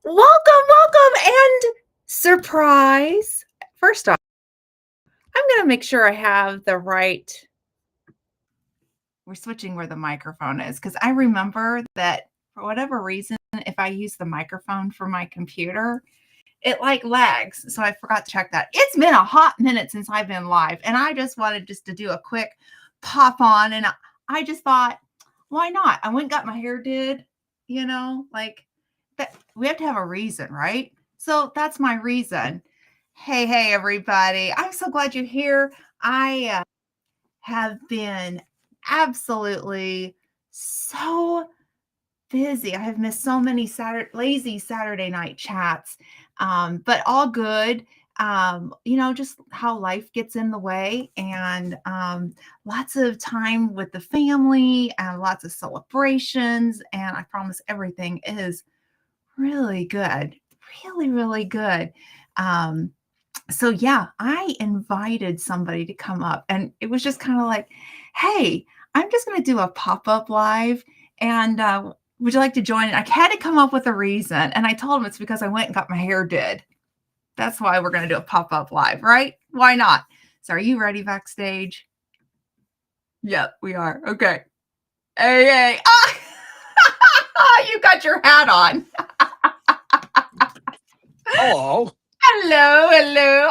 Welcome, and surprise. First off, I'm gonna make sure I have the right we're switching where the microphone is because I remember that for whatever reason, if I use the microphone for my computer, it like lags. So I forgot to check that. It's been a hot minute since I've been live, and I just wanted to do a quick pop on, and I just thought, why not? I went and got my hair did, like that. We have to have a reason, right? So that's my reason. Hey, everybody. I'm so glad you're here. I have been absolutely so busy. I have missed so many lazy Saturday night chats, but all good. Just how life gets in the way, and lots of time with the family and lots of celebrations. And I promise everything is really good, really, really good. So yeah, I invited somebody to come up, and it was just kind of like, hey, I'm just going to do a pop-up live. And Would you like to join it? I had to come up with a reason. And I told him it's because I went and got my hair did. That's why we're going to do a pop-up live, right? Why not? So are you ready backstage? Yep, we are. Okay. Hey. Ah! You got your hat on. Hello. Hello.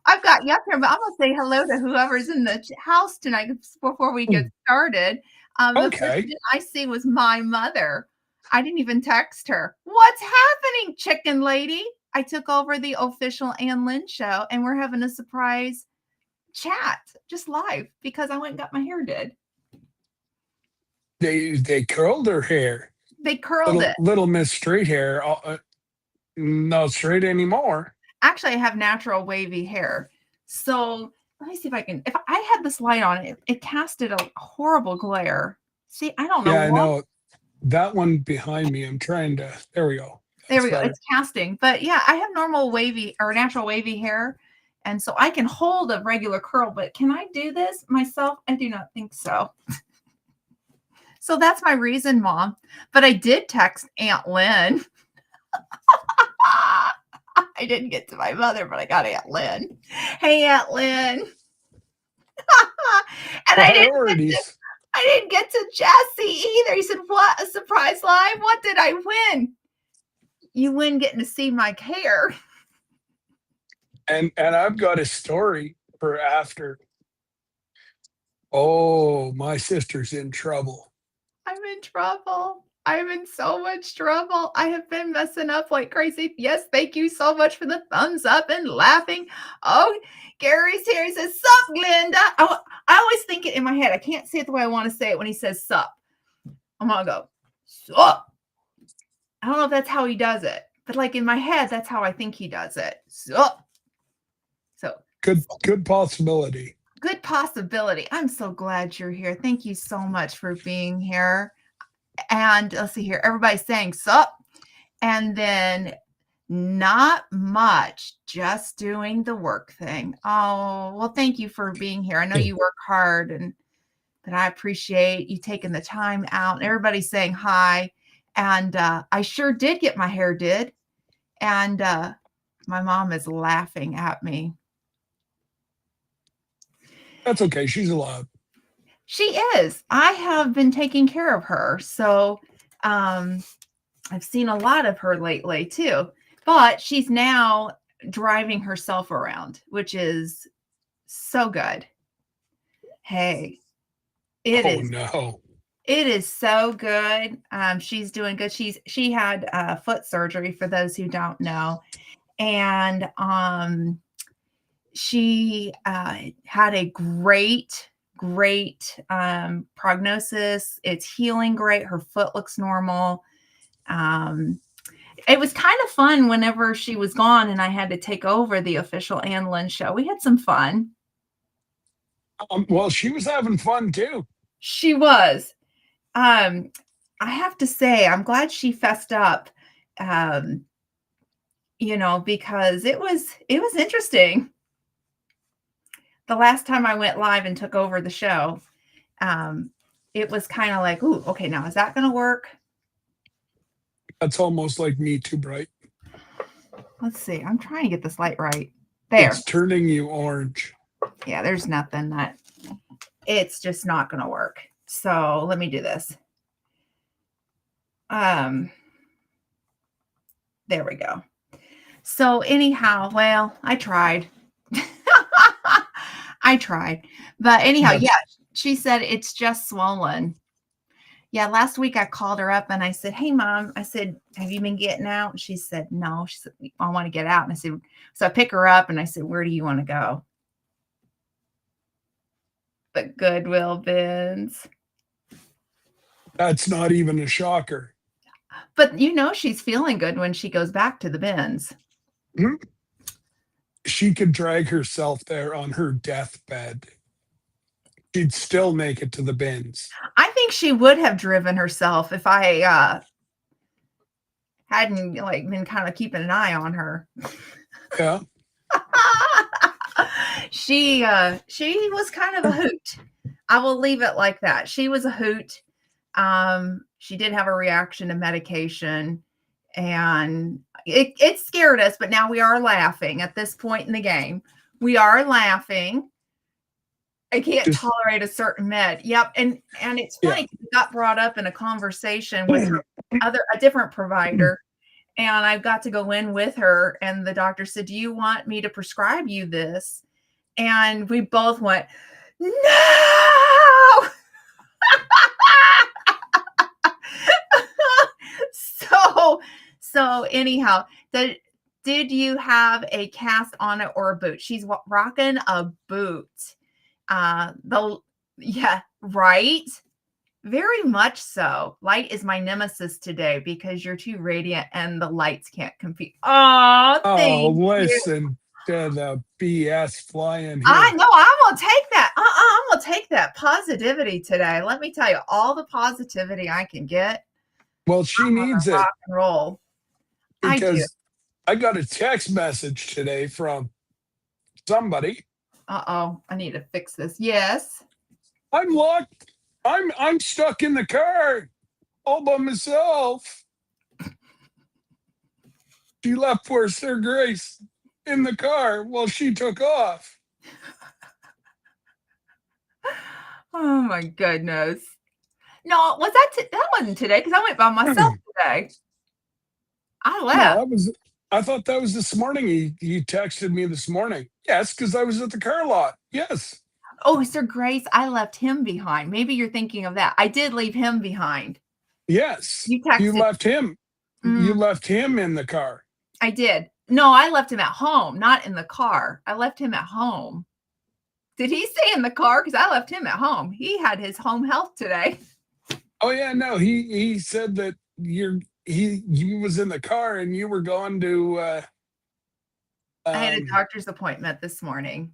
I've got you up here, but I'm gonna say hello to whoever's in the house tonight before we get started. The first Okay. thing I see was my mother. I didn't even text her. What's happening, chicken lady? I took over the official Ann Lynn Show, and we're having a surprise chat just live because I went and got my hair did. They curled her hair. They curled it. Little Miss Straight Hair. Not straight anymore. Actually, I have natural wavy hair. So let me see if I can. If I had this light on, it casted a horrible glare. See, I don't know. Yeah, I know. That one behind me. I'm trying to. There we go. There we go. It's casting. But yeah, I have normal wavy or natural wavy hair. And so I can hold a regular curl, but can I do this myself? I do not think so. So that's my reason, Mom. But I did text Aunt Lynn. I didn't get to my mother, but I got Aunt Lynn. Hey, Aunt Lynn. And I didn't get to Jesse either. He said, what? A surprise live? What did I win? You win getting to see my hair. And I've got a story for after. Oh, my sister's in trouble. I'm in trouble. I'm in so much trouble. I have been messing up like crazy. Yes, thank you so much for the thumbs up and laughing. Oh, Gary's here. He says, sup, Glenda. I always think it in my head. I can't say it the way I want to say it when he says sup. I'm going to go, sup. I don't know if that's how he does it, but like in my head, that's how I think he does it. Sup. So good possibility. Good possibility. I'm so glad you're here. Thank you so much for being here. And let's see here. Everybody's saying sup. And then not much, just doing the work thing. Oh, well, thank you for being here. I know you work hard, but I appreciate you taking the time out. Everybody's saying hi. And I sure did get my hair did. And my mom is laughing at me. That's okay. She's allowed. She is. I have been taking care of her. So I've seen a lot of her lately too. But she's now driving herself around, which is so good. Hey, it is so good. She's doing good. She had foot surgery, for those who don't know. And she had a great prognosis. It's healing great. Her foot looks normal. It was kind of fun whenever she was gone and I had to take over the official Ann Lynn Show. We had some fun. Well, she was having fun too. She was. I have to say, I'm glad she fessed up, because it was interesting. The last time I went live and took over the show, it was kind of like, ooh, okay, now is that going to work? That's almost like me too bright. Let's see. I'm trying to get this light right. There. It's turning you orange. Yeah, there's nothing that it's just not going to work. So let me do this. There we go. So anyhow, well, I tried. But anyhow, yeah, she said it's just swollen. Yeah, last week I called her up and I said, hey, Mom, I said, have you been getting out? And she said, no. She said, I want to get out. And I said, so I pick her up and I said, where do you want to go? The Goodwill bins. That's not even a shocker. But she's feeling good when she goes back to the bins. Mm-hmm. She could drag herself there on her deathbed. She'd still make it to the bins. I think she would have driven herself if I hadn't been kind of keeping an eye on her. Yeah. She was kind of a hoot. I will leave it like that. She was a hoot. She did have a reaction to medication, and it scared us, but now we are laughing at this point in the game. We are laughing. I can't Just tolerate a certain med. Yep. And it's yeah. funny, it got brought up in a conversation with a different provider. And I've got to go in with her. And the doctor said, "Do you want me to prescribe you this?" And we both went, "No." So anyhow, did you have a cast on it or a boot? She's rocking a boot. Yeah, right. Very much so. Light is my nemesis today because you're too radiant and the lights can't compete. Oh, Oh, thank you. listen to the BS flying I here. know. I'm gonna take that. I'm gonna take that positivity today. Let me tell you, all the positivity I can get. Well, she needs it Rock and roll. I do. because I got a text message today from somebody. Uh-oh. I need to fix this. Yes. I'm locked. I'm stuck in the car all by myself. She left poor Sir Grace in the car while she took off. Oh my goodness. No, was that wasn't today because I went by myself today. I left. No, I thought that was this morning. He texted me this morning. Yes, because I was at the car lot. Yes. Oh, Sir Grace, I left him behind. Maybe you're thinking of that. I did leave him behind. Yes. You You texted. left him. You left him in the car. I did. No, I left him at home, not in the car. I left him at home. Did he stay in the car? Because I left him at home. He had his home health today. Oh yeah, no. He said that he was in the car and you were going to I had a doctor's appointment this morning.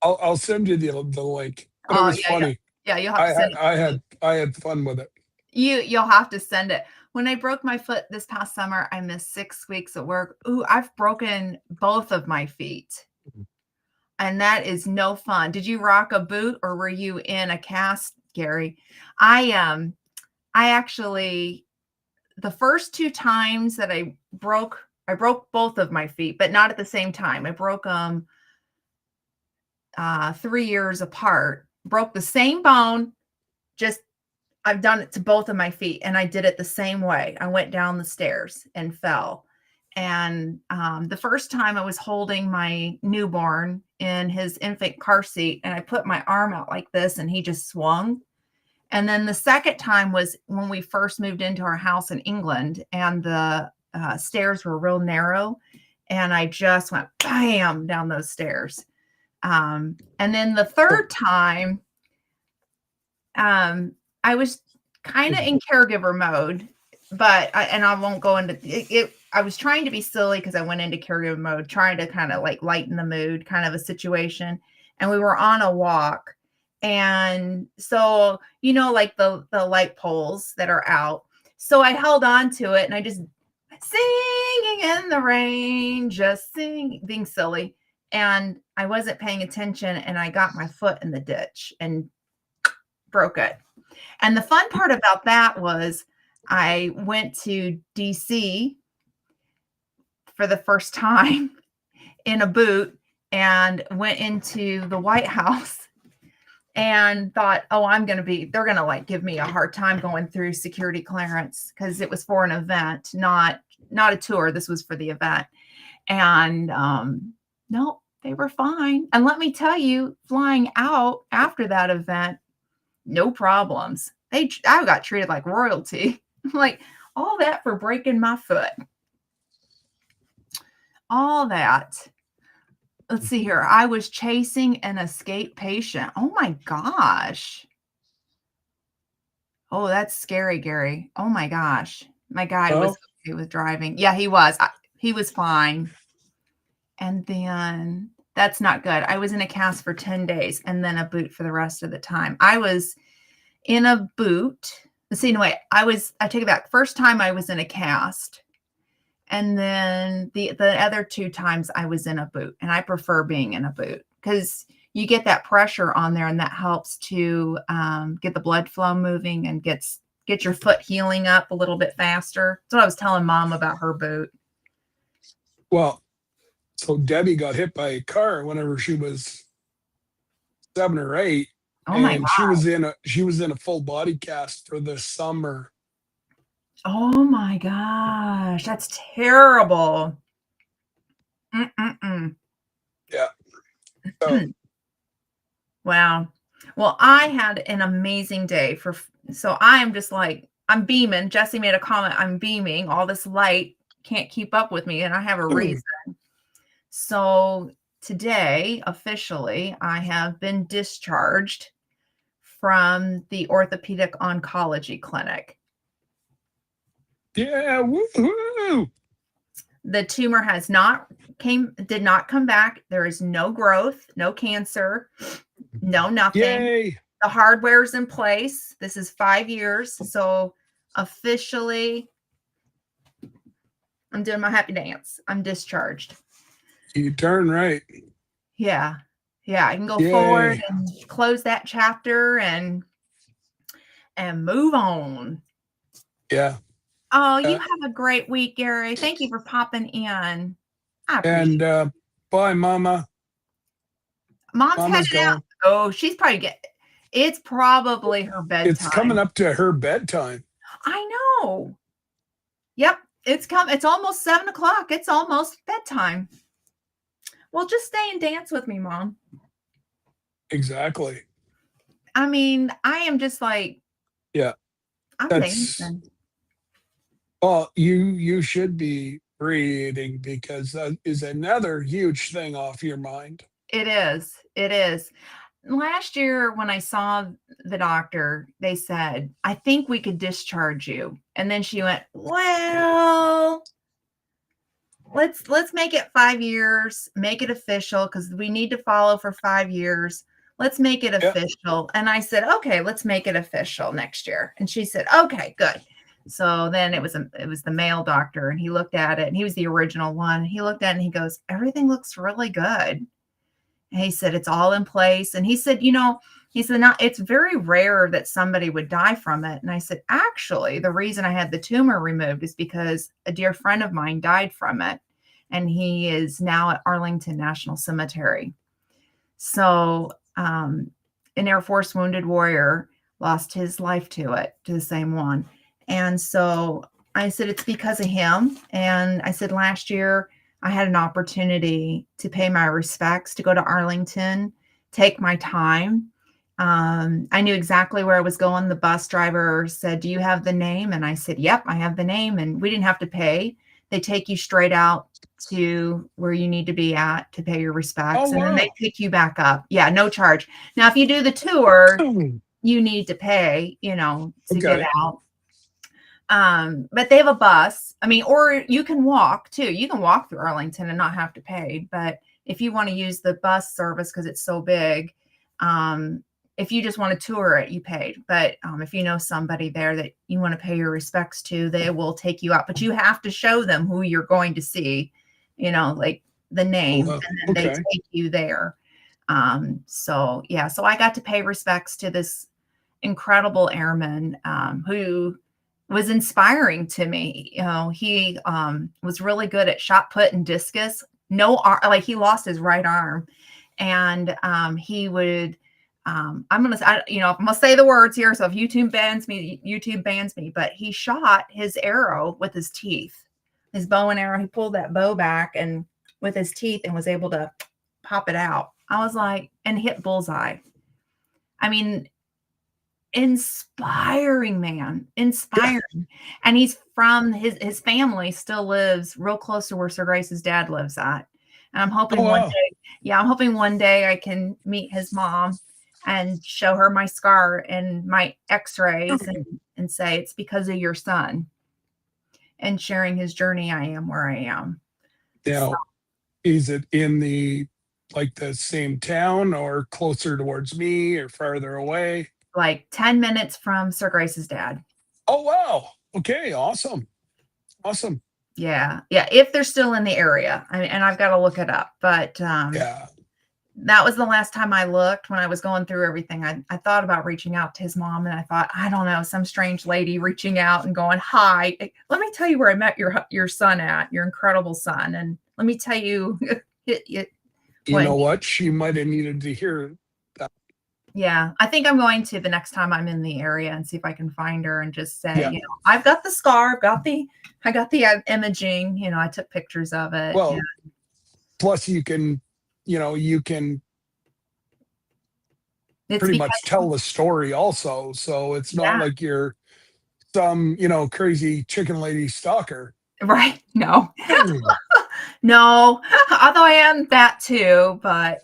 I'll send you the link. But it was funny. Yeah, you'll have to send it. I had fun with it. You'll have to send it. When I broke my foot this past summer, I missed 6 weeks of work. Ooh, I've broken both of my feet. And that is no fun. Did you rock a boot or were you in a cast, Gary? I actually, the first 2 times that I broke both of my feet, but not at the same time. I broke them 3 years apart. Broke the same bone, just I've done it to both of my feet, and I did it the same way. I went down the stairs and fell. And the first time I was holding my newborn in his infant car seat, and I put my arm out like this, and he just swung. And then the second time was when we first moved into our house in England, and the stairs were real narrow, and I just went bam down those stairs. And then the third time, I was kind of in caregiver mode, but I won't go into it. I was trying to be silly because I went into caregiver mode, trying to kind of like lighten the mood, kind of a situation. And we were on a walk. And so, like the light poles that are out. So I held on to it and I just singing in the rain, just being silly. And I wasn't paying attention and I got my foot in the ditch and broke it. And the fun part about that was I went to DC for the first time in a boot and went into the White House and thought, oh, they're going to like give me a hard time going through security clearance because it was for an event, not a tour. This was for the event. And no, they were fine. And let me tell you, flying out after that event, no problems. I got treated like royalty. Like all that for breaking my foot. All that. Let's see here. I was chasing an escaped patient. Oh my gosh. Oh, that's scary, Gary. Oh my gosh. My guy was okay with driving. Yeah, he was. He was fine. And then that's not good. I was in a cast for 10 days and then a boot for the rest of the time. I was in a boot. See, no, wait. I take it back. First time I was in a cast. And then the other 2 times I was in a boot. And I prefer being in a boot because you get that pressure on there, and that helps to get the blood flow moving and get your foot healing up a little bit faster. That's what I was telling Mom about her boot. Well, so Debbie got hit by a car whenever she was 7 or 8, Oh my and she God. was in a full body cast for the summer. Oh my gosh. That's terrible. Mm-mm-mm. Yeah. So Wow. Well, I had an amazing day so I am just like, I'm beaming. Jesse made a comment. I'm beaming. All this light can't keep up with me, and I have a reason. So today, officially, I have been discharged from the orthopedic oncology clinic. yeah, woo-hoo. The tumor did not come back. There is no growth, no cancer, no nothing. Yay. The hardware's in place. This is 5 years. So officially, I'm doing my happy dance. I'm discharged. You darn right. Yeah. Yeah. I can go Yay. forward and close that chapter and move on. Yeah. Oh, you have a great week, Gary. Thank you for popping in. I appreciate it. And bye, Mama. Mom's Mama's headed out. gone. Oh, she's probably it's probably her bedtime. It's coming up to her bedtime. I know. Yep. It's almost 7 o'clock. It's almost bedtime. Well, just stay and dance with me, Mom. Exactly. I mean, I am just like, yeah. I'm dancing. Well, you should be breathing, because that is another huge thing off your mind. It is. It is. Last year when I saw the doctor, they said, I think we could discharge you. And then she went, well, let's make it 5 years, make it official, because we need to follow for 5 years. Let's make it official. And I said, okay, let's make it official next year. And she said, okay, good. So then it was the male doctor, and he looked at it, and he was the original one. He looked at it and he goes, everything looks really good. And he said, it's all in place. And he said, it's very rare that somebody would die from it. And I said, actually, the reason I had the tumor removed is because a dear friend of mine died from it. And he is now at Arlington National Cemetery. So an Air Force wounded warrior lost his life to the same one. And so I said, it's because of him. And I said, last year, I had an opportunity to pay my respects, to go to Arlington, take my time. I knew exactly where I was going. The bus driver said, do you have the name? And I said, yep, I have the name. And we didn't have to pay. They take you straight out to where you need to be at to pay your respects. Oh, wow. And then they pick you back up. Yeah, no charge. Now, if you do the tour, you need to pay, to get out. But they have a bus. I mean, or you can walk too. You can walk through Arlington and not have to pay. But if you want to use the bus service, because it's so big, if you just want to tour it, you paid. But if you know somebody there that you want to pay your respects to, they will take you out. But you have to show them who you're going to see, like the name, and then they take you there. So I got to pay respects to this incredible airman who was inspiring to me. He was really good at shot put and discus. He lost his right arm, and he would. I'm gonna say the words here. So if YouTube bans me. But he shot his arrow with his teeth, his bow and arrow. He pulled that bow back and with his teeth and was able to pop it out. I was like, and hit bullseye. I mean, inspiring, man, inspiring. Yeah. And he's from his family still lives real close to where Sir Grace's dad lives at. And I'm hoping one day I can meet his mom and show her my scar and my x-rays and say, it's because of your son, and sharing his journey. I am where I am. Now, is it in the same town, or closer towards me, or farther away? Like 10 minutes from Sir Grace's dad. Oh, wow. Okay. Awesome. Yeah. If they're still in the area, and I've got to look it up, but yeah. that was the last time I looked when I was going through everything. I thought about reaching out to his mom, and I thought, I don't know, some strange lady reaching out and going, hi, let me tell you where I met your son at, your incredible son. And let me tell you, You know what? She might have needed to hear that. Yeah, I think I'm going to the next time I'm in the area and see if I can find her and just say, Yeah. I've got the scar, I got the imaging, I took pictures of it. Well, plus you can It's pretty because, much tell the story also. So it's not yeah, like you're some, crazy chicken lady stalker. right. No, Hmm. no, although I am that too, but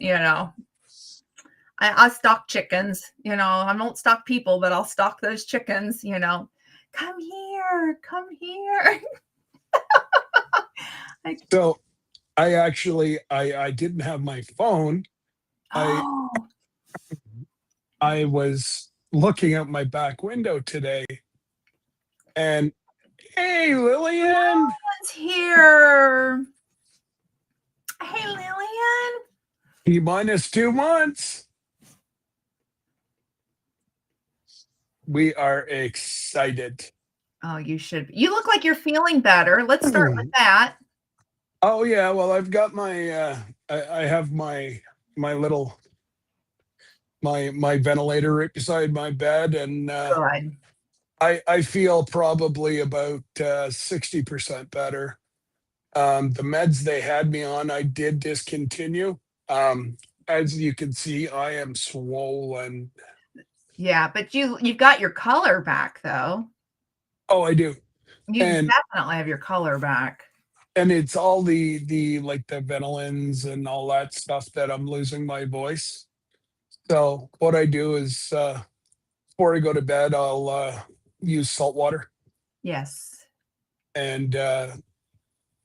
I stalk chickens, I won't stalk people, but I'll stalk those chickens, come here, come here. So I actually I didn't have my phone. I Oh, I was looking out my back window today and hey Lillian, Lillian's here. Hey, Lillian. T minus 2 months. We are excited. Oh, you should. You look like you're feeling better. Let's start with that. Oh yeah, well I've got my I have my little my ventilator right beside my bed, and Good. I feel probably about 60% better. The meds they had me on, I did discontinue. Um, as you can see, I am swollen. Yeah, but you've got your color back though. Oh, I do. You And definitely have your color back. it's all the like the Venolins and all that stuff that I'm losing my voice. So what I do is before I go to bed, I'll use salt water. Yes. And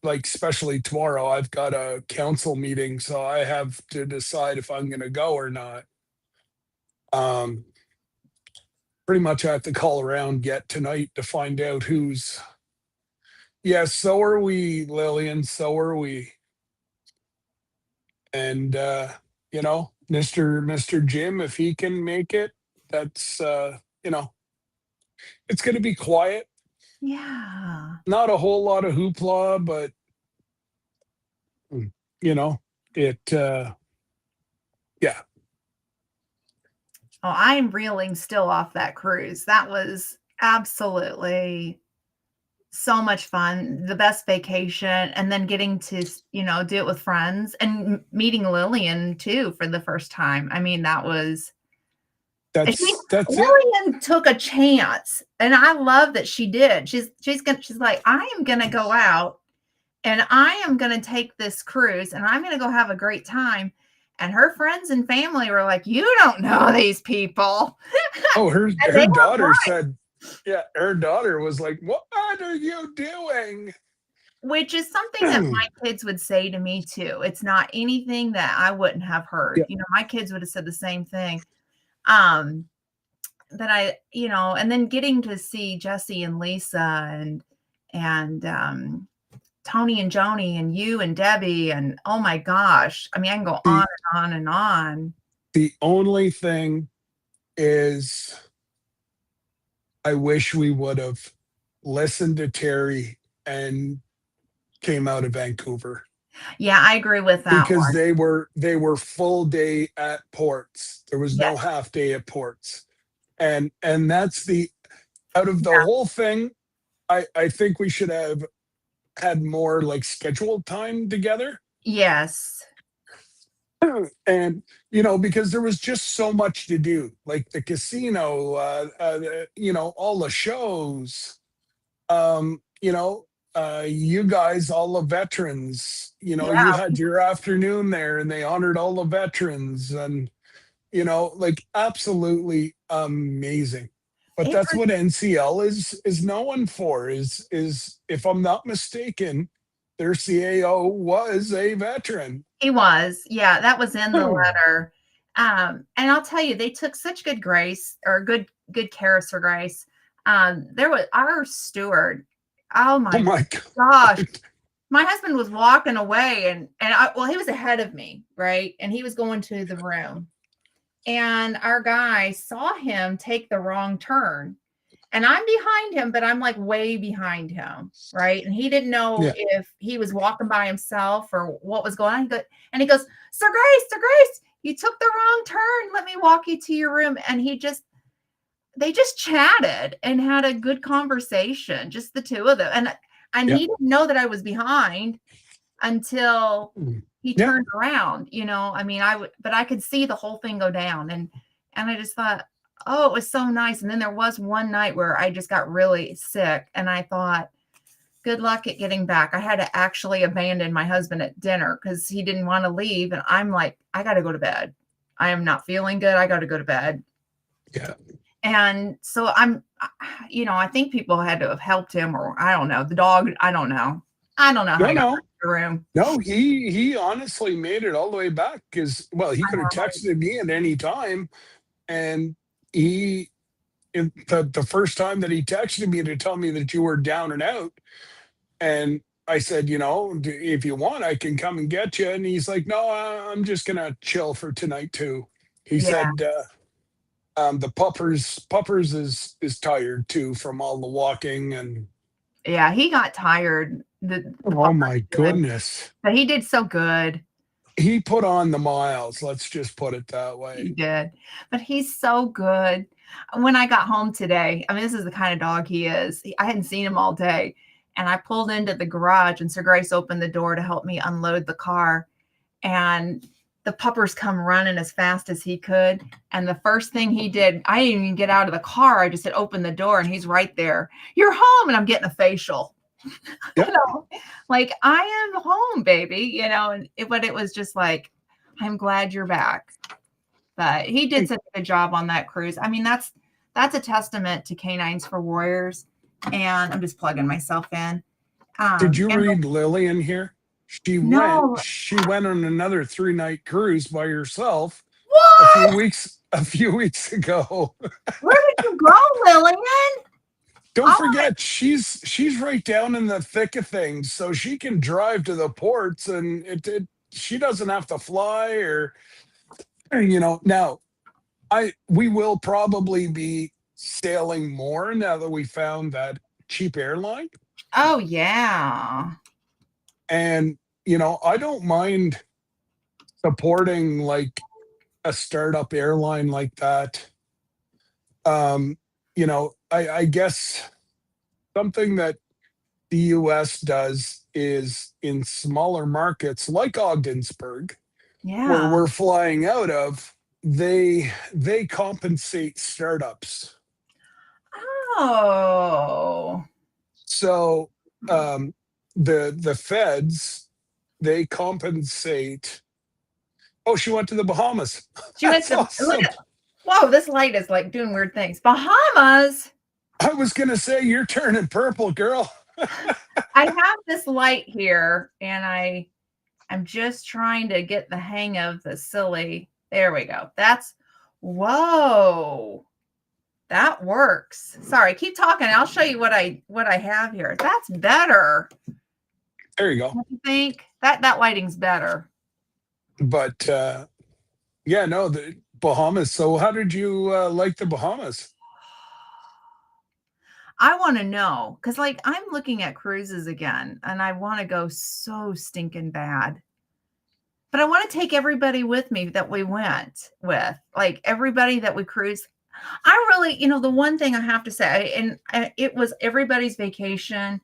like especially tomorrow, I've got a council meeting, so I have to decide if I'm going to go or not. Um, Pretty much I have to call around yet tonight to find out who's. Yeah, so are we, Lillian. So are we. And Mr. Jim, if he can make it, that's it's going to be quiet. Yeah. Not a whole lot of hoopla, but you know it. Yeah. Oh, I'm reeling still off that cruise. That was absolutely so much fun. The best vacation, and then getting to, do it with friends and meeting Lillian too for the first time. I mean, that was and That's it. Lillian took a chance, and I love that she did. She's like, I am gonna go out and I am gonna take this cruise and I'm gonna go have a great time. And her friends and family were like, you don't know these people. Oh, her And they her were daughter said, yeah, her daughter was like, "What are you doing?" which is something that my kids would say to me too. It's not anything that I wouldn't have heard. Yeah. My kids would have said the same thing. Um, that and then getting to see Jesse and Lisa and Tony and Joni and you and Debbie and oh my gosh. I mean, I can go on The and on and on. the only thing is I wish we would have listened to Terry and came out of Vancouver, Yeah, I agree with that because one. they were full day at ports. There was no Yes. half day at ports. And that's the out of the Yeah. whole thing, I think we should have had more like scheduled time together. Yes. And because there was just so much to do, like the casino, all the shows, you guys, all the veterans, you Yeah. had your afternoon there and they honored all the veterans, and like absolutely amazing. But It that's was what NCL is known for, is if I'm not mistaken, their CAO was a veteran. He was. Yeah, that was in the Oh letter. And I'll tell you, they took such good grace or good care of Sir Grace. There was our steward. Oh my my gosh, God. my husband was walking away well, he was ahead of me, right? And he was going to the room. And our guy saw him take the wrong turn. And I'm behind him, but I'm like way behind him, right? And he didn't know Yeah. if he was walking by himself or what was going on. And he goes, Sir Grace, you took the wrong turn. Let me walk you to your room. And they just chatted and had a good conversation, just the two of them. And Yeah. he didn't know that I was behind until he Yeah. turned around, I mean, but I could see the whole thing go down. And I just thought, oh, it was so nice. And then there was one night where I just got really sick and I thought, good luck at getting back. I had to actually abandon my husband at dinner because he didn't want to leave. And I'm like, I got to go to bed. I am not feeling good. I got to go to bed. Yeah. And so I think people had to have helped him, or I don't know, the dog. I don't know how he got back to the room. No, he honestly made it all the way back because, well, he could have texted me at any time, and the first time that he texted me to tell me that you were down and out, and I said, if you want, I can come and get you. And he's like, no, I'm just gonna chill for tonight too. He Yeah. said, the puppers is tired too from all the walking and. Yeah, he got tired. Oh my goodness. But he did so good. He put on the miles. Let's just put it that He way. did. But he's so good. When I got home today, I mean, this is the kind of dog he is. I hadn't seen him all day. And I pulled into the garage and Sir Grace opened the door to help me unload the car. And the puppers come running as fast as he could. And the first thing he did, I didn't even get out of the car. I just had opened the door and he's right there. You're home. And I'm getting a facial. Yeah. Like, I am home, baby, but it was just like, I'm glad you're back. But he did such a good job on that cruise. I mean, that's a testament to Canines for Warriors. And I'm just plugging myself in. Did you read Lillian here? She No. went on another 3-night cruise by herself What? a few weeks ago. Where did you go, Lillian? Don't forget, she's right down in the thick of things, so she can drive to the ports, and she doesn't have to fly or Now, we will probably be sailing more now that we found that cheap airline. Oh yeah. And I don't mind supporting like a startup airline like that. I guess something that the US does is in smaller markets like Ogdensburg, where we're flying out of, they compensate startups. Oh. So the feds, they compensate. Oh, she went to the Bahamas. She went to awesome. Whoa, this light is like doing weird things. Bahamas. I was gonna say you're turning purple, girl. I have this light here, and I'm just trying to get the hang of the silly. There we go. Whoa. That works. Sorry, keep talking. I'll show you what I have here. That's better. There you go. What do you think? That lighting's better. But yeah, no, the Bahamas. So how did you like the Bahamas? I want to know, because like I'm looking at cruises again and I want to go so stinking bad. But I want to take everybody with me that we went with, like everybody that we cruised. I really, the one thing I have to say, and it was everybody's vacation.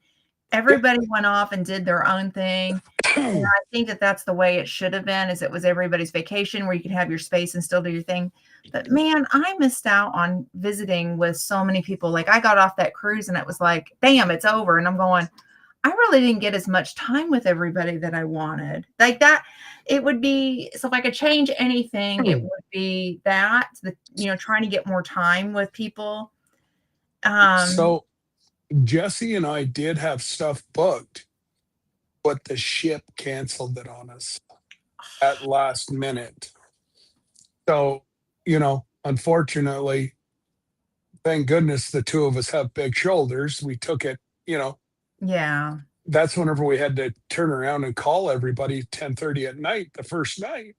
Everybody went off and did their own thing. And I think that's the way it should have been, is it was everybody's vacation where you could have your space and still do your thing. But man, I missed out on visiting with so many people. Like I got off that cruise and it was like, bam, it's over. And I'm going, I really didn't get as much time with everybody that I wanted. Like that, it would be, so if I could change anything, it would be that, trying to get more time with people. So Jesse and I did have stuff booked, but the ship canceled it on us at last minute. So, unfortunately, thank goodness the two of us have big shoulders. We took it, Yeah. that's whenever we had to turn around and call everybody 10:30 at night, the first night,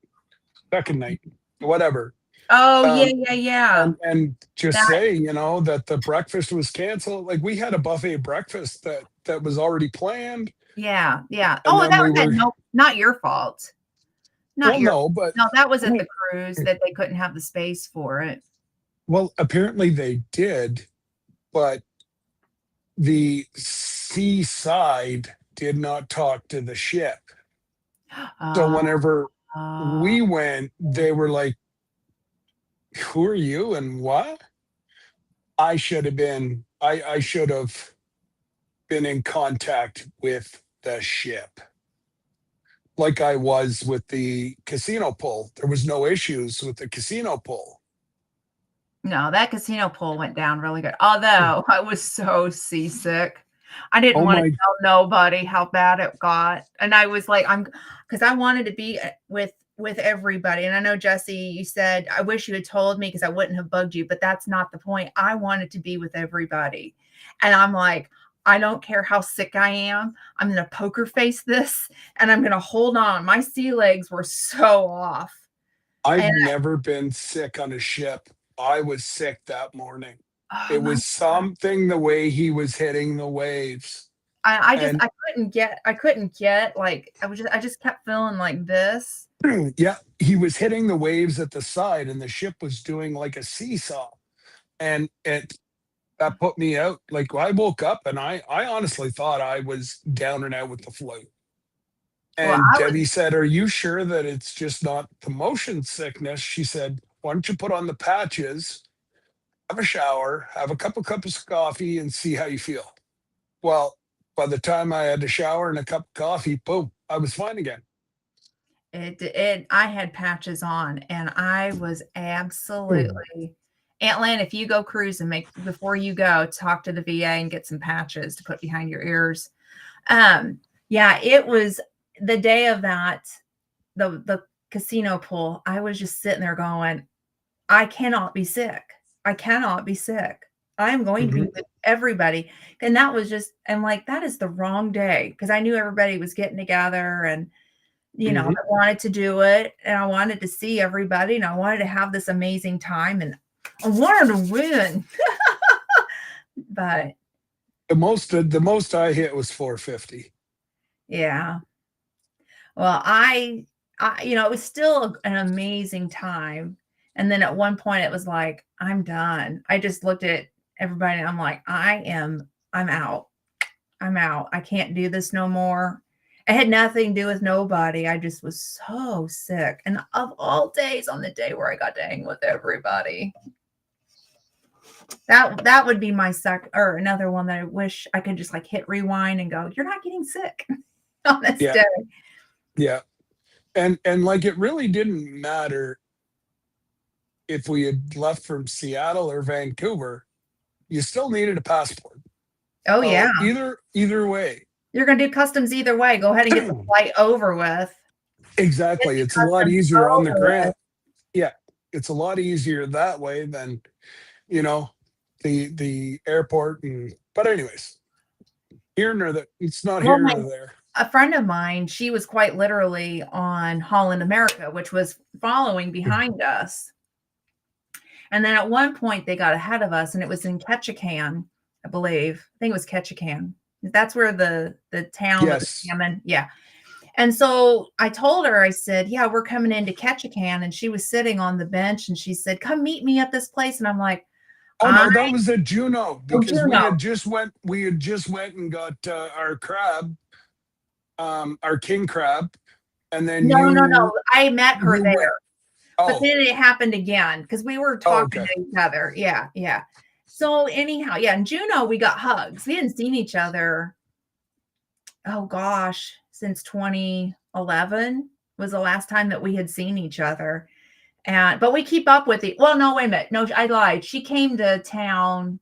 second night, whatever. Oh, yeah, Um, yeah, yeah. and just That say, that the breakfast was canceled. Like we had a buffet breakfast that was already planned, yeah, yeah. and Oh, then that we was were no, not your fault. Not well, your no, but No, that was at the cruise that they couldn't have the space for it. well, apparently they did, but the seaside did not talk to the ship. So Oh, whenever we went, they were like, "Who are you and what?" I should have been in contact with the ship like I was with the casino pool. There was no issues with the casino pool. no, that casino pool went down really good. Although I was so seasick. I didn't Oh wanna my, tell nobody how bad it got, and I was like, because I wanted to be, with everybody, and I know, Jesse, you said, "I wish you had told me because I wouldn't have bugged you," but that's not the point. I wanted to be with everybody, and I'm like, "I don't care how sick I am. I'm gonna poker face this, and I'm gonna hold on." My sea legs were so off, I've and never been sick on a ship. I was sick that morning. oh It my was something the way he was hitting the waves. And I couldn't get, like, I just kept feeling like this. yeah, he was hitting the waves at the side and the ship was doing like a seesaw. And that put me out. Like I woke up and I honestly thought I was down and out with the flu. Well, And Debbie said, "Are you sure that it's just not the motion sickness?" She said, "Why don't you put on the patches, have a shower, have a cup of coffee, and see how you feel?" Well, by the time I had a shower and a cup of coffee, boom, I was fine again. I had patches on, and I was Mm. absolutely Aunt Lynn, if you go cruising, before you go, talk to the VA and get some patches to put behind your ears. Yeah, it was the day of the casino pool. I was just sitting there going, I cannot be sick. I cannot be sick. I'm going to be Mhm, with everybody. And that was just, I'm like, that is the wrong day because I knew everybody was getting together and, mhm. I wanted to do it and I wanted to see everybody and I wanted to have this amazing time and I wanted to win. But The most I hit was 450. yeah, well, it was still an amazing time. And then at one point it was like, I'm done. I just looked at everybody and I'm like, I'm out. I'm out. I can't do this no more. It had nothing to do with nobody. I just was so sick. And of all days, on the day where I got to hang with everybody, that would be my or another one that I wish I could just like hit rewind and go, you're not getting sick on this Yeah, day. yeah. And like it really didn't matter if we had left from Seattle or Vancouver, you still needed a passport. Oh yeah. So either way. You're gonna do customs either way. Go ahead and get the flight over with. Get Exactly. the It's a lot customs easier on the over with. grant. Yeah. It's a lot easier that way than, you know, the airport and but anyways, here nor there. It's not Well, here nor there. a friend of mine, she was quite literally on Holland America, which was following behind us. And then at one point they got ahead of us and it was in Ketchikan, I believe. I think it was Ketchikan. That's where the town with the Yes. salmon. Yeah. And so I told her, I said, yeah, we're coming into Ketchikan. And she was sitting on the bench and she said, come meet me at this place. And I'm like, Oh I no, that was at Juneau oh, because Juno. we had just went and got our crab, our king crab, and then No, no, you no. I met her you went. there. But Oh, then it happened again because we were oh, talking okay. to each other. Yeah, yeah. So anyhow, yeah, in Juneau, we got hugs. We hadn't seen each other, oh gosh, since 2011 was the last time that we had seen each other. And but we keep up with it. Well, no, wait a minute. No, I lied. She came to town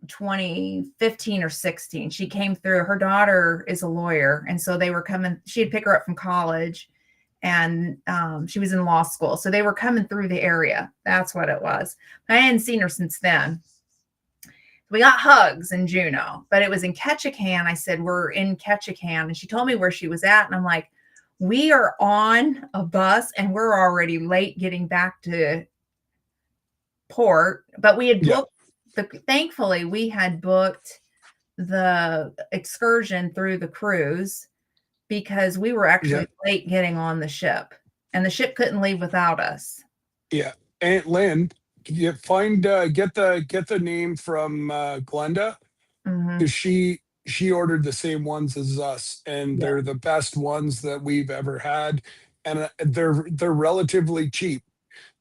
2015 or 16. She came through. Her daughter is a lawyer, and so they were coming. She'd pick her up from college, and she was in law school, so they were coming through the area. That's what it was. I hadn't seen her since then. We got hugs in Juneau, but it was in Ketchikan. I said, we're in Ketchikan. And she told me where she was at. And I'm like, we are on a bus and we're already late getting back to port. But we had Yeah. booked, thankfully, we had booked the excursion through the cruise because we were actually late getting on the ship and the ship couldn't leave without us. Yeah. Aunt Lynn, you find get the name from Glenda, because she ordered the same ones as us, and Yeah. they're the best ones that we've ever had, and they're relatively cheap,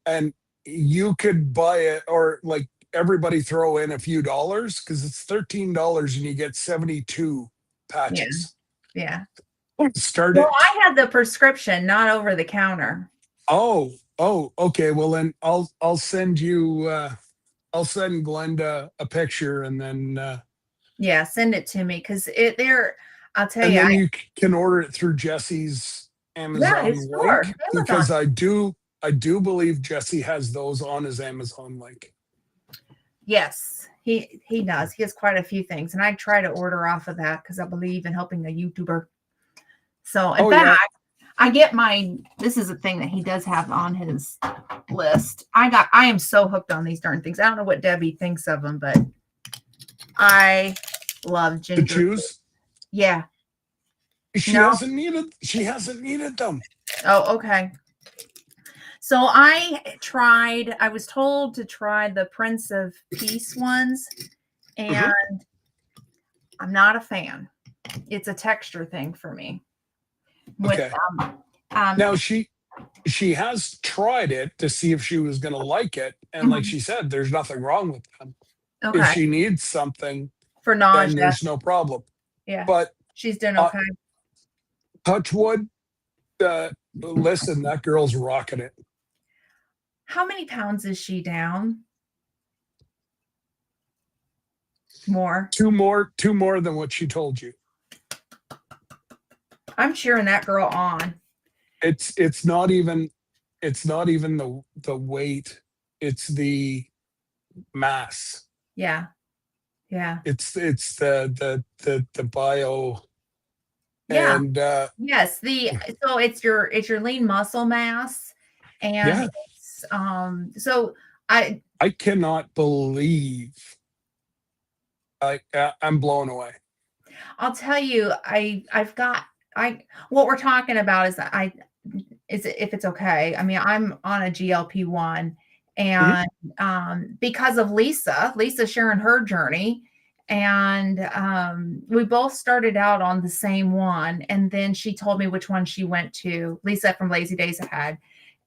and you could buy it, or like everybody throw in a few dollars because it's $13 and you get 72 Yeah. patches. Yeah. Start Well, it. I had the prescription, not over the counter. Oh, okay. Well, then I'll send you I'll send Glenda a picture, and then Yeah, send it to me because I'll tell and you, then you can order it through Jesse's yeah, Amazon his store, link, Amazon. because I do believe Jesse has those on his Amazon link. Yes, he does. He has quite a few things, and I try to order off of that because I believe in helping a YouTuber. So, in fact, I get this is a thing that he does have on his list. I am so hooked on these darn things. I don't know what Debbie thinks of them, but I love ginger. To choose? Yeah. She hasn't needed them. Oh, okay. So I was told to try the Prince of Peace ones, and I'm not a fan. It's a texture thing for me. Okay. Now she has tried it to see if she was going to like it, and like she said, there's nothing wrong with them. Okay. If she needs something for nausea, then there's no problem. Yeah, But she's doing okay. Touch wood. Listen, that girl's rocking it. How many pounds is she down? More. Two more than what she told you. I'm cheering that girl on. It's not even the weight. It's the mass. Yeah. It's the bio. Yeah. And yes, so it's your lean muscle mass, and it's, so I cannot believe. I'm blown away. I'll tell you, what we're talking about is that if it's okay. I mean, I'm on a GLP-1, and because of Lisa sharing her journey, and we both started out on the same one, and then she told me which one she went to, Lisa from Lazy Days Ahead.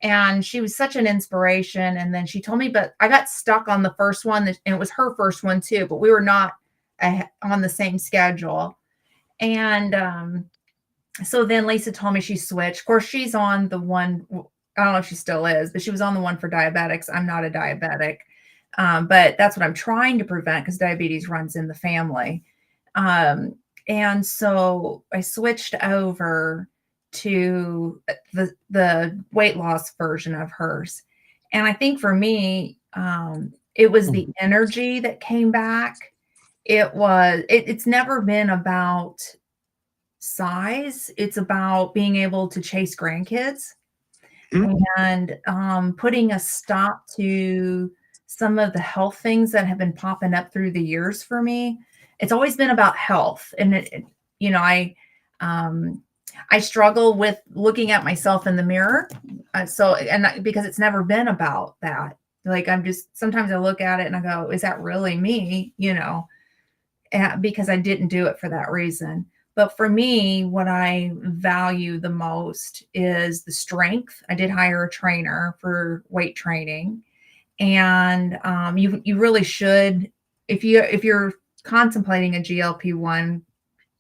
And she was such an inspiration. And then she told me, but I got stuck on the first one, and it was her first one too, but we were not on the same schedule. And so then Lisa told me she switched. Of course, she's on the one, I don't know if she still is, but she was on the one for diabetics. I'm not a diabetic, but that's what I'm trying to prevent because diabetes runs in the family. And so I switched over to the weight loss version of hers. And I think for me, it was the energy that came back. It's never been about size. It's about being able to chase grandkids and putting a stop to some of the health things that have been popping up through the years for me. It's always been about health. And I struggle with looking at myself in the mirror. Because it's never been about that. Like, sometimes I look at it and I go, is that really me? Because I didn't do it for that reason. But for me, what I value the most is the strength. I did hire a trainer for weight training, and you really should, if you're contemplating a GLP-1,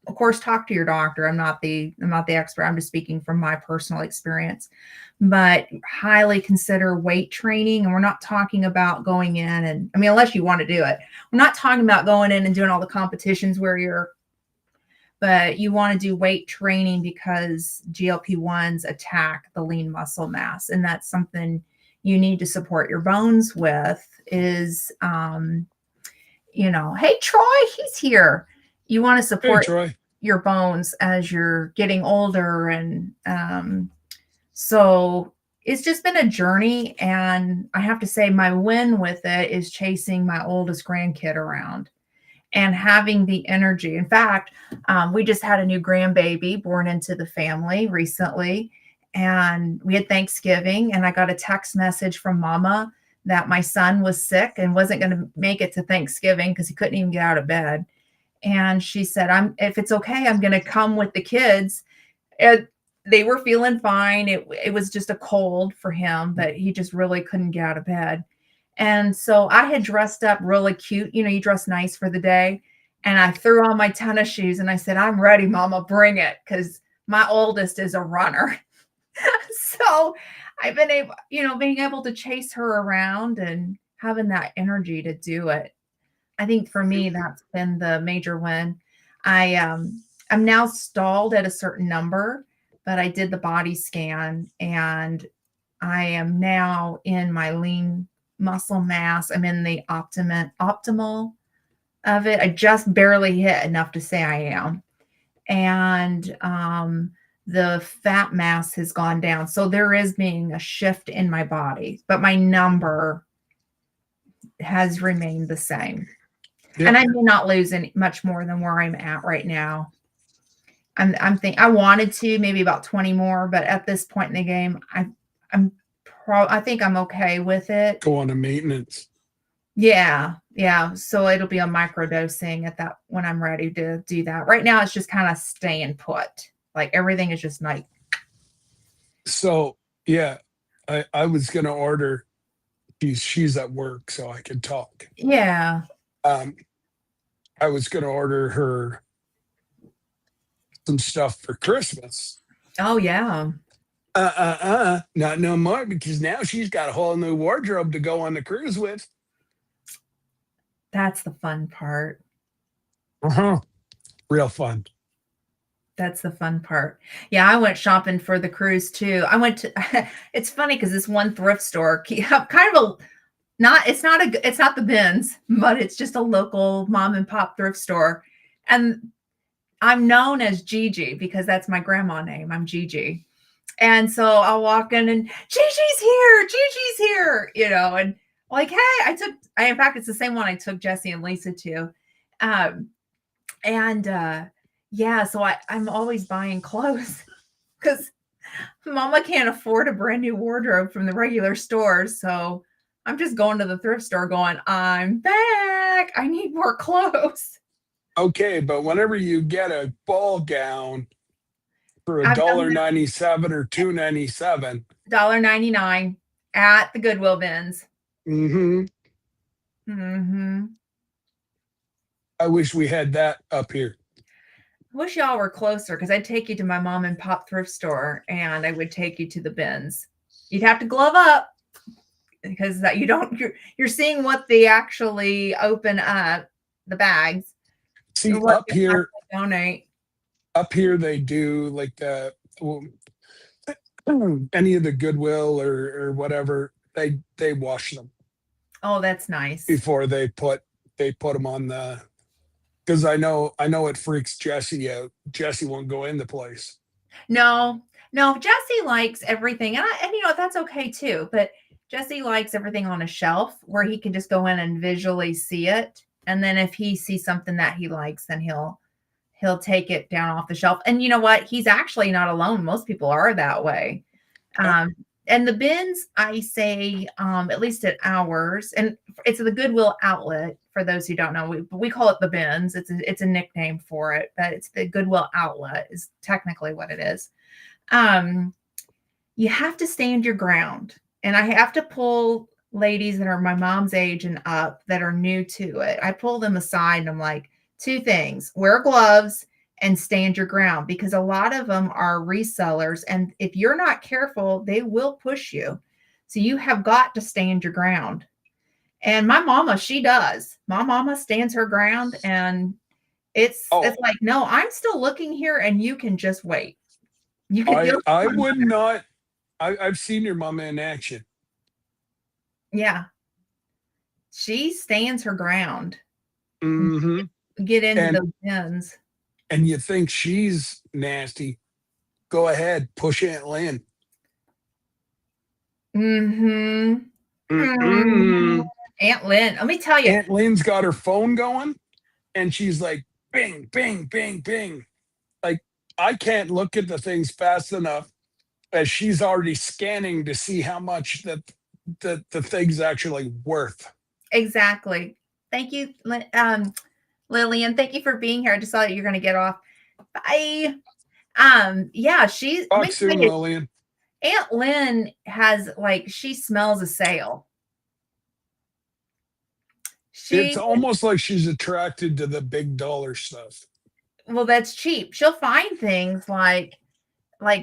of course, talk to your doctor. I'm not the expert. I'm just speaking from my personal experience, but highly consider weight training. And we're not talking about going in and, I mean, unless you want to do it, we're not talking about going in and doing all the competitions but you want to do weight training because GLP-1s attack the lean muscle mass. And that's something you need to support your bones with hey, Troy, he's here. You want to Hey, support Troy. your bones as you're getting older. And so it's just been a journey. And I have to say, my win with it is chasing my oldest grandkid around and having the energy. In fact, we just had a new grandbaby born into the family recently, and we had Thanksgiving, and I got a text message from Mama that my son was sick and wasn't going to make it to Thanksgiving because he couldn't even get out of bed. And she said, if it's okay, I'm going to come with the kids. And they were feeling fine. It was just a cold for him, but he just really couldn't get out of bed. And so I had dressed up really cute. You dress nice for the day. And I threw on my tennis shoes and I said, I'm ready, Mama, bring it. Because my oldest is a runner. So I've been being able to chase her around and having that energy to do it. I think for me, that's been the major win. I'm now stalled at a certain number, but I did the body scan and I am now in my lean muscle mass. I'm in the optimal of it. I just barely hit enough to say I am. And the fat mass has gone down. So there is being a shift in my body, but my number has remained the same. Yep. And I may not lose any much more than where I'm at right now. I'm thinking I wanted to maybe about 20 more, but at this point in the game, I think I'm okay with it. Go on to maintenance. Yeah. So it'll be a microdosing at that when I'm ready to do that. Right now, it's just kind of staying put. Like everything is just like. So yeah, I was gonna order. She's at work, so I can talk. Yeah. I was gonna order her some stuff for Christmas. Oh yeah. Not no more, because now she's got a whole new wardrobe to go on the cruise with. That's the fun part. Real fun. That's the fun part. Yeah, I went shopping for the cruise too. It's funny because this one thrift store, kind of it's not the bins, but it's just a local mom and pop thrift store. And I'm known as Gigi because that's my grandma name. I'm Gigi. And so I'll walk in and Gigi's here, and like, hey, in fact, it's the same one I took Jesse and Lisa to. Yeah, so I'm always buying clothes because Mama can't afford a brand new wardrobe from the regular stores. So I'm just going to the thrift store going, I'm back. I need more clothes. Okay, but whenever you get a ball gown for $1.97 or $2.97. $1.99 at the Goodwill bins. Mm-hmm. I wish we had that up here. I wish y'all were closer because I'd take you to my mom and pop thrift store and I would take you to the bins. You'd have to glove up because that you're seeing what they actually open up, the bags. See, up here, donate. Up here they do like any of the Goodwill or whatever, they wash them. Oh, that's nice. Before they put them on the. Because I know it freaks Jesse out. Jesse won't go in the place. No, Jesse likes everything. And that's okay too. But Jesse likes everything on a shelf where he can just go in and visually see it. And then if he sees something that he likes, then he'll take it down off the shelf. And you know what? He's actually not alone. Most people are that way. And the bins, I say, at least at ours, and it's the Goodwill outlet. For those who don't know, we call it the bins. It's a nickname for it, but it's the Goodwill outlet is technically what it is. You have to stand your ground, and I have to pull ladies that are my mom's age and up that are new to it. I pull them aside, and I'm like, two things: wear gloves and stand your ground, because a lot of them are resellers. And if you're not careful, they will push you. So you have got to stand your ground. And my mama, she does. My mama stands her ground, and it's like, no, I'm still looking here and you can just wait. You can I would not. I've seen your mama in action. Yeah. She stands her ground. Mm-hmm. Get into And those bins. and you think she's nasty. Go ahead, push Aunt Lynn. Mm-hmm. Mm-hmm. Mm-mm. Aunt Lynn, let me tell you. Aunt Lynn's got her phone going and she's like, bing, bing, bing, bing. Like, I can't look at the things fast enough as she's already scanning to see how much the thing's actually worth. Exactly. Thank you, Lillian. Thank you for being here. I just saw that you're going to get off. Bye. Yeah, let Talk me tell soon, you, Lillian. Aunt Lynn has like, she smells a sale. It's She, almost like she's attracted to the big dollar stuff. well, that's cheap. She'll find things like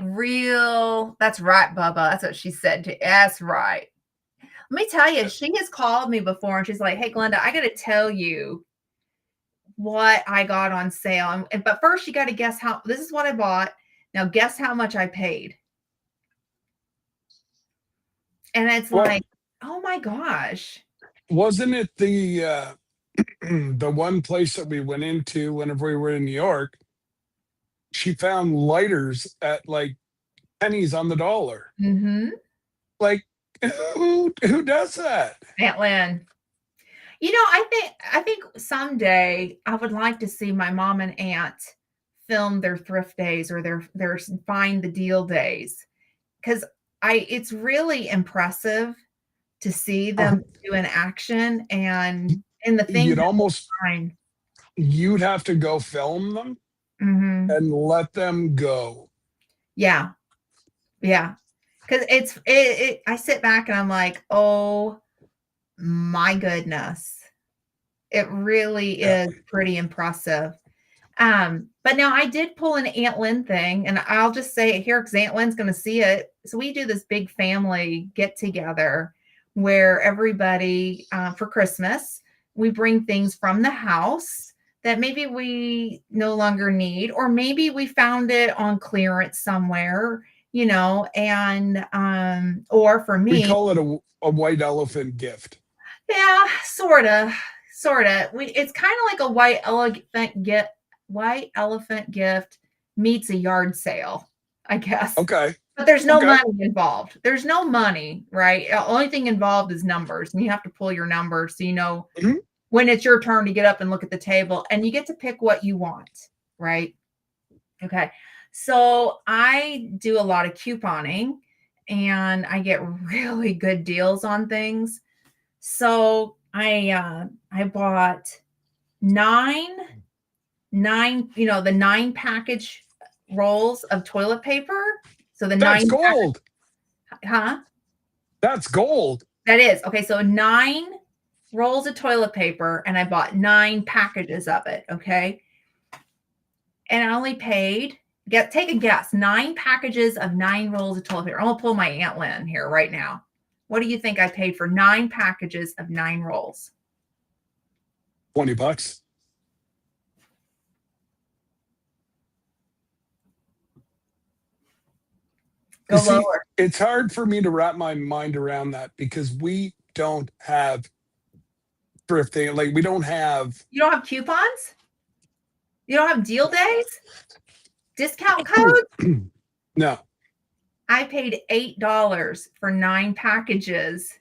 real. That's right, Bubba. That's what she said to. That's right. Let me tell you, she has called me before and she's like, "Hey, Glenda, I got to tell you what I got on sale. But first, you got to guess how. This is what I bought. Now, guess how much I paid." And it's Well, like, oh my gosh. wasn't it the the one place that we went into whenever we were in New York? She found lighters at like pennies on the dollar. Mm-hmm. Like, who does that? Aunt Lynn. I think someday I would like to see my mom and aunt film their thrift days or their find the deal days, because I it's really impressive to see Uh, them do in action and in the things You'd that they almost find. you'd have to go film them Mm-hmm. and let them go. Yeah, yeah. Because I sit back and I'm like, oh my goodness, it really Yeah. is pretty impressive. But now I did pull an Aunt Lynn thing, and I'll just say it here because Aunt Lynn's going to see it. So we do this big family get together where everybody for Christmas we bring things from the house that maybe we no longer need, or maybe we found it on clearance somewhere, and or for We me, call it a white elephant gift. yeah, sorta. It's kind of like a white elephant gift meets a yard sale, I guess. Okay. But there's no Okay. money involved. There's no money, right? The only thing involved is numbers, and you have to pull your numbers so you know Mhm. when it's your turn to get up and look at the table, and you get to pick what you want, right? Okay. So I do a lot of couponing, and I get really good deals on things. So I bought nine the 9 package rolls of toilet paper. So the That's 9 gold. huh? That's gold. That is. Okay, so 9 rolls of toilet paper and I bought 9 packages of it, okay? And I only paid take a guess. 9 packages of 9 rolls of toilet paper. I'm gonna pull my Aunt Lynn here right now. What do you think I paid for 9 packages of 9 rolls? $20. You Go see, lower. it's hard for me to wrap my mind around that because we don't have thrifting. Like, we don't have. You don't have coupons? You don't have deal days? Discount codes? No. I paid $8 for 9 packages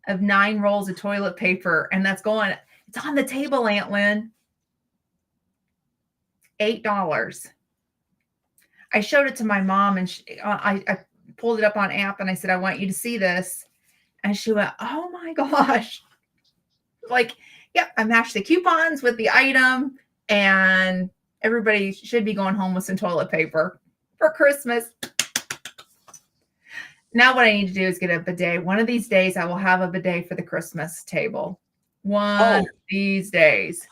of 9 rolls of toilet paper, and it's on the table, Aunt Lynn. $8. I showed it to my mom, and I pulled it up on app, and I said, I want you to see this. And she went, oh my gosh. Like, yep, I matched the coupons with the item, and everybody should be going home with some toilet paper for Christmas. Now what I need to do is get a bidet. One of these days I will have a bidet for the Christmas table. One of these days.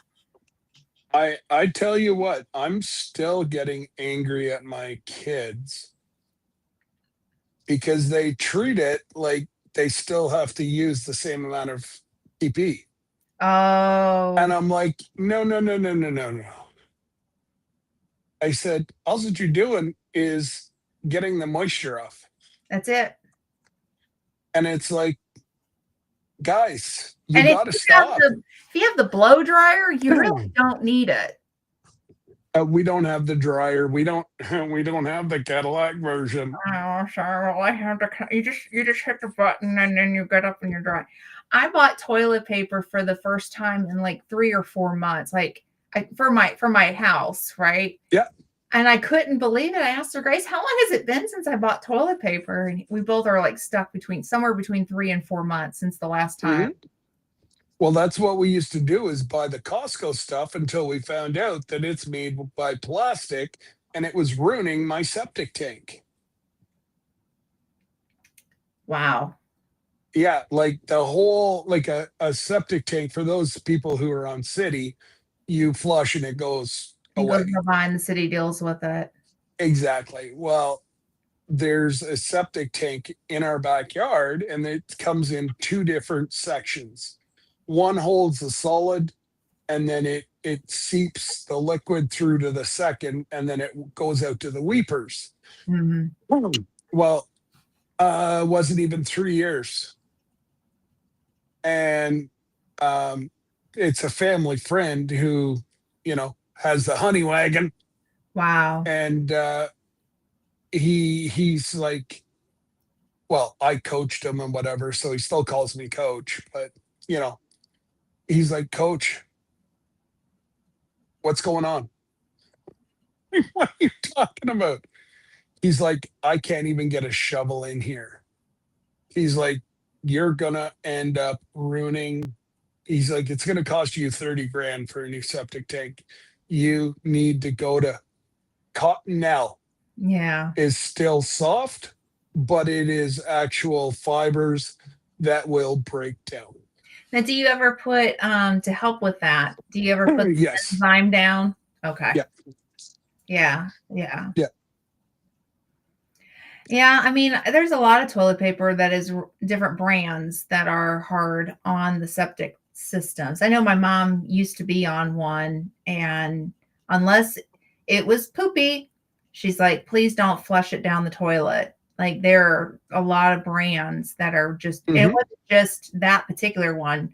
I tell you what, I'm still getting angry at my kids because they treat it like they still have to use the same amount of PP. And Oh, I'm like, no, no, no, no, no, no, no. I said, all that you're doing is getting the moisture off. that's it. And it's like, guys, you And got to stop. if you have the blow dryer, you really don't need it. We don't have the dryer. We don't. We don't have the Cadillac version. Oh, sorry. Well, I have to. You just hit the button and then you get up and you're dry. I bought toilet paper for the first time in like 3 or 4 months, like for my house, right? Yeah. And I couldn't believe it. I asked her, Grace, how long has it been since I bought toilet paper? And we both are like stuck somewhere between 3 and 4 months since the last time. Mhm. Well, that's what we used to do is buy the Costco stuff until we found out that it's made by plastic and it was ruining my septic tank. Wow. Yeah, like the whole like a septic tank for those people who are on city, you flush and it goes It goes away. behind, the city deals with it. Exactly. Well, there's a septic tank in our backyard and it comes in two different sections. One holds the solid and then it seeps the liquid through to the second and then it goes out to the weepers. Mm-hmm. Well, it wasn't even 3 years. And it's a family friend who, has the honey wagon. Wow. And he's like, well, I coached him and whatever, so he still calls me coach, but he's like, Coach, what's going on? What are you talking about? He's like, I can't even get a shovel in here. He's like, you're gonna end up ruining. He's like, it's gonna cost you 30 grand for a new septic tank. You need to go to Cottonelle. Yeah. Is still soft, but it is actual fibers that will break down. Now, do you ever put to help with that? Do you ever put the Yes. enzyme down? Okay. Yeah. Yeah. Yeah. Yeah. Yeah. I mean, there's a lot of toilet paper that is different brands that are hard on the septic systems. I know my mom used to be on one, and unless it was poopy, she's like, please don't flush it down the toilet. Like there are a lot of brands that are just, it Mhm. wasn't just that particular one.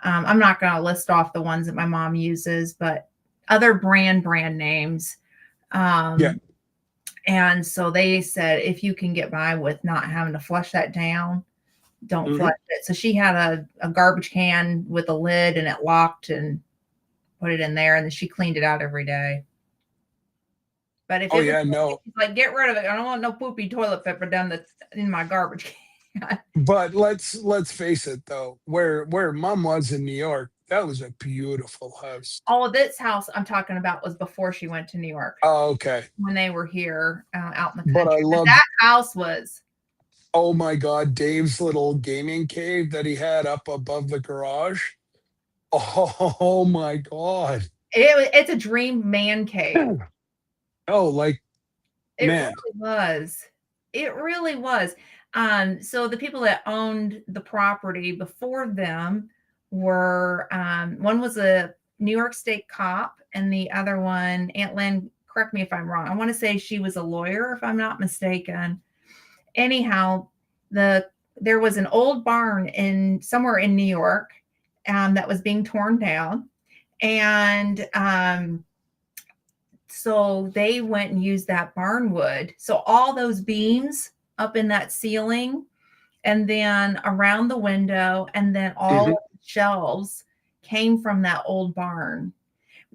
I'm not going to list off the ones that my mom uses, but other brand names. Yeah. And so they said, if you can get by with not having to flush that down, don't flush it. So she had a garbage can with a lid and it locked and put it in there. And then she cleaned it out every day. But if Oh it was yeah, no. like, get rid of it. I don't want no poopy toilet paper down in my garbage can. But let's face it though, where mom was in New York, that was a beautiful house. Oh, this house I'm talking about was before she went to New York. Oh, okay. When they were here out in the country. But I But loved, that house was, oh my God, Dave's little gaming cave that he had up above the garage. Oh my God. it's a dream man cave. Oh, like, It man. really was. It really was. So the people that owned the property before them were one was a New York State cop, and the other one, Aunt Lynn, correct me if I'm wrong. I want to say she was a lawyer, if I'm not mistaken. Anyhow, there was an old barn somewhere in New York that was being torn down, and so they went and used that barn wood. So all those beams up in that ceiling and then around the window and then all Mhm. of the shelves came from that old barn.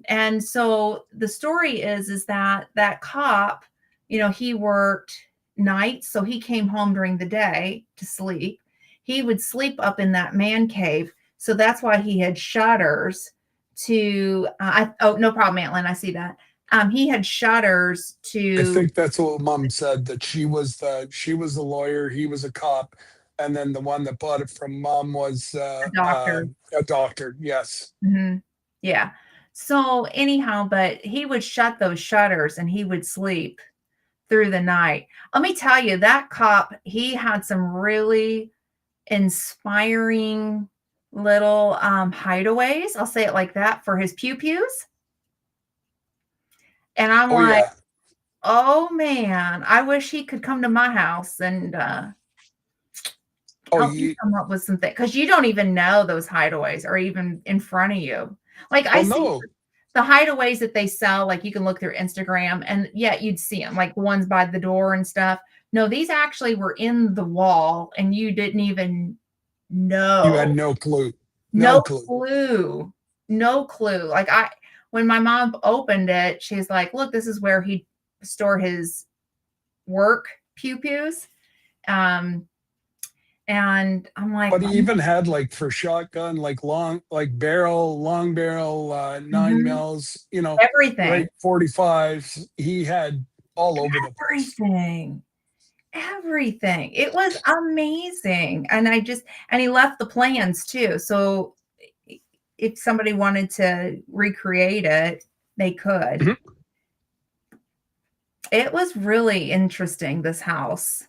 And so the story is that cop, he worked nights, so he came home during the day to sleep. He would sleep up in that man cave. So that's why he had shutters to oh, no problem, Aunt Lynn, I see that. He had shutters I to think that's what mom said, that she was the lawyer, he was a cop, and then the one that bought it from mom was a doctor. a doctor. Yes. Mhm. Yeah. So anyhow, but he would shut those shutters and he would sleep through the night. Let me tell you, that cop, he had some really inspiring little hideaways. I'll say it like that for his pew pews. And I'm Oh like, yeah. oh man, I wish he could come to my house and Oh, Help me come up with something, because you don't even know those hideaways are even in front of you. Like, I well, see no. the hideaways that they sell, like, you can look through Instagram, and yeah, you'd see them, like the ones by the door and stuff. No, these actually were in the wall, and you didn't even You had know. no clue. No No clue. clue. No clue. Like, when my mom opened it, she's like, "Look, this is where he store his work pew-pews." Um, and I'm like, But he "Oh." even had like for shotgun, like long barrel, 9 Mhm. mils, Everything. right 45s. He had all over the place. Everything. Everything. It was amazing. And he left the plans too. So if somebody wanted to recreate it, they could. Mhm. It was really interesting, this house.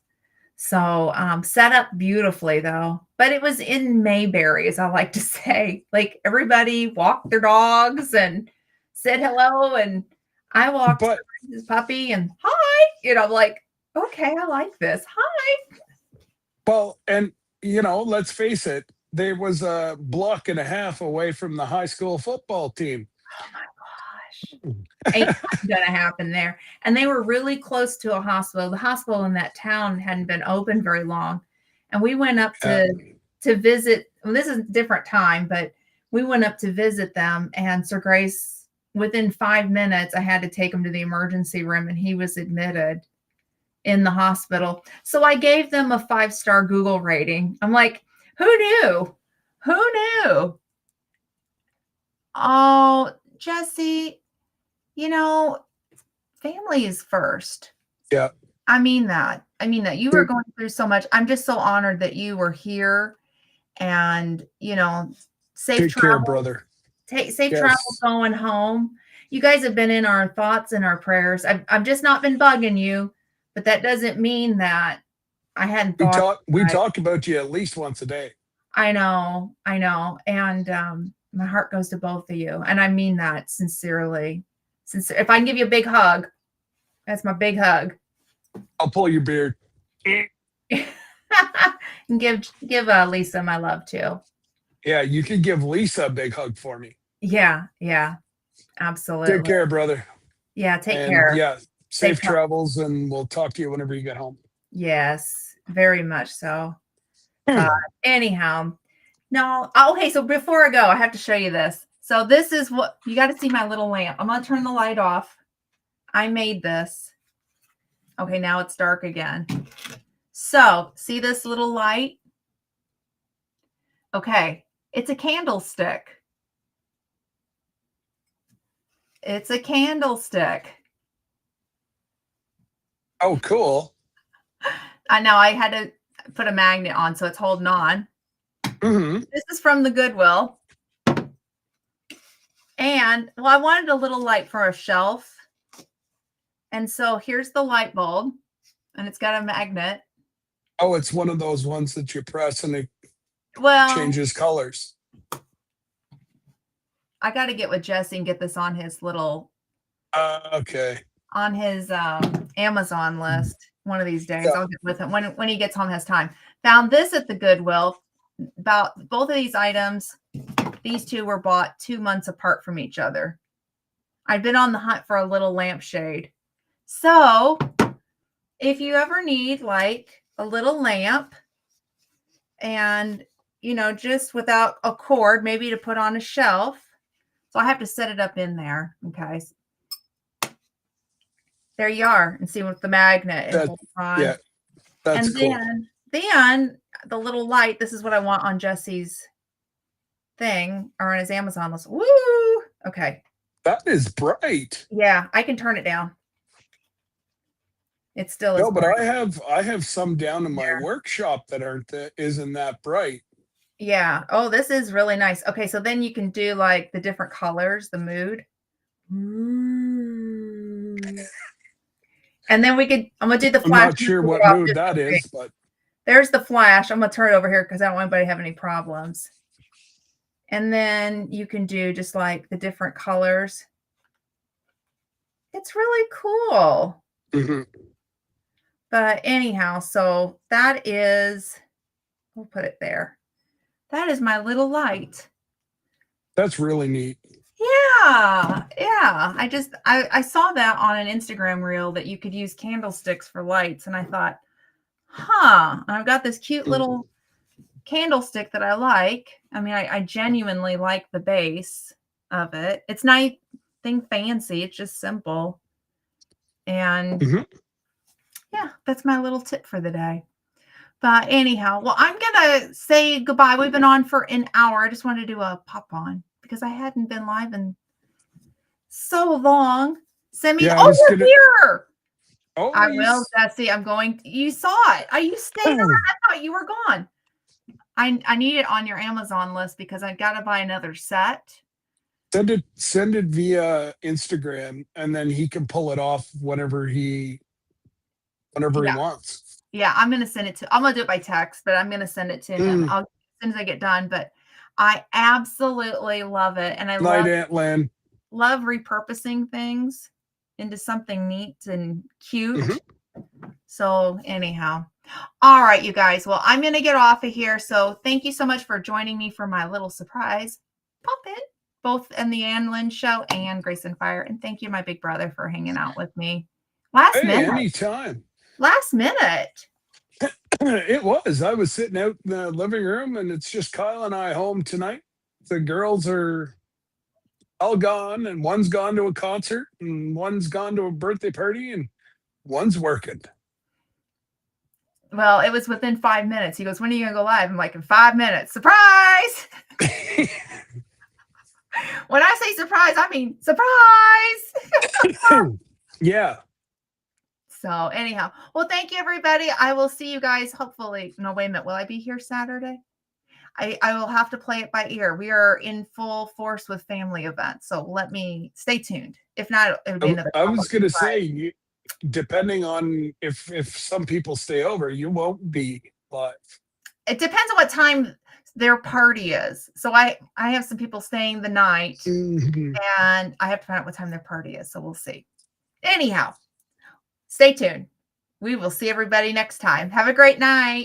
So, set up beautifully though, but it was in Mayberry, as I like to say. Like, everybody walked their dogs and said hello, and I walked But his puppy and hi, I'm like, okay, I like this. Hi. well, and let's face it, there was a block and a half away from the high school football team. Oh my gosh. Ain't nothing gonna happen there. And they were really close to a hospital. The hospital in that town hadn't been open very long. And we went up Uh, to visit. Well, this is a different time, but we went up to visit them. And Sir Grace, within 5 minutes, I had to take him to the emergency room, and he was admitted in the hospital. So I gave them a 5-star Google rating. I'm like, who knew? Who knew? Oh, Jesse, you know, family is first. yeah. I mean that. I mean that. You were Take, going through so much. I'm just so honored that you were here, and, safe take care, travel. brother. Safe travel Yes. going home. You guys have been in our thoughts and our prayers. I've just not been bugging you, but that doesn't mean that I hadn't We thought talk we about it. talk about you at least once a day. I know, I know. And my heart goes to both of you. And I mean that sincerely. If I can give you a big hug, that's my big hug. I'll pull your beard. And give Lisa my love too. Yeah, you can give Lisa a big hug for me. Yeah, yeah, Take absolutely. care, brother. Yeah, take And care. yeah, Safe safe travel. travels, and we'll talk to you whenever you get home. Yes, very much so. But anyhow, no. Okay, so before I go, I have to show you this. So this is what you got to see, my little lamp. I'm gonna turn the light off. I made this. Okay, now it's dark again. So see this little light? Okay, it's a candlestick. It's a candlestick. Oh, cool. I know I had to put a magnet on, so it's holding on. Hmm. This is from the Goodwill. And, well, I wanted a little light for a shelf. And so here's the light bulb, and it's got a magnet. Oh, it's one of those ones that you press and it Well, changes colors. I got to get with Jesse and get this on his Okay. Amazon list one of these days. Yeah. I'll get with him when he gets home, has time. Found this at the Goodwill. About both of these items, these two were bought 2 months apart from each other. I've been on the hunt for a little lampshade. So if you ever need like a little lamp and, just without a cord, maybe to put on a shelf. So I have to set it up in there. Okay. There you are. And see with the magnet, it That holds on. yeah, that's And cool. then the little light, this is what I want on Jesse's thing or on his Amazon list. Woo! Okay. That is bright. Yeah, I can turn it down. It still is No, but bright. I have some down in my Yeah. workshop that isn't that bright. Yeah. Oh, this is really nice. Okay, so then you can do like the different colors, the mood. And then I'm gonna do the I'm flash. not sure what mood that is, but There's the flash. I'm gonna turn it over here because I don't want anybody to have any problems. And then you can do just like the different colors. It's really cool. mhm. But anyhow, so that is We'll put it there. That is my little light. That's really neat. Yeah. I saw that on an Instagram reel that you could use candlesticks for lights. And I thought, huh, I've got this cute little candlestick that I like. I mean, I genuinely like the base of it. It's nothing fancy. It's just simple. And yeah, that's my little tip for the day. But anyhow, well, I'm going to say goodbye. We've been on for an hour. I just wanted to do a pop on because I hadn't been live in so long. Send me, you're here. I will, Jesse. I'm going to, you saw it. You stayed on. I thought you were gone. I need it on your Amazon list because I got to buy another set. Send it via Instagram, and then he can pull it off whenever he wants. Yeah, I'm going to send it to, I'm going to do it by text, but I'm going to send it to him as soon as I get done. But I absolutely love it. And I love Aunt Lynn. Love repurposing things into something neat and cute. So anyhow, all right, you guys. Well, I'm going to get off of here. So thank you so much for joining me for my little surprise pop-in, both in the Ann Lynn Show and Grace and Fire. And thank you, my big brother, for hanging out with me. Last minute. Anytime. Last minute. It was. I was sitting out in the living room, and it's just Kyle and I home tonight. The girls are all gone, and one's gone to a concert, and one's gone to a birthday party, and one's working. Well, it was within 5 minutes. He goes, when are you going to go live? I'm like, in 5 minutes. Surprise! When I say surprise, I mean surprise! Yeah. So anyhow, well, thank you, everybody. I will see you guys hopefully. No, wait a minute. Will I be here Saturday? I will have to play it by ear. We are in full force with family events. So let me stay tuned. If not, it would be another. I was going to say, depending on if some people stay over, you won't be live. It depends on what time their party is. So I have some people staying the night and I have to find out what time their party is. So we'll see. Anyhow, stay tuned. We will see everybody next time. Have a great night.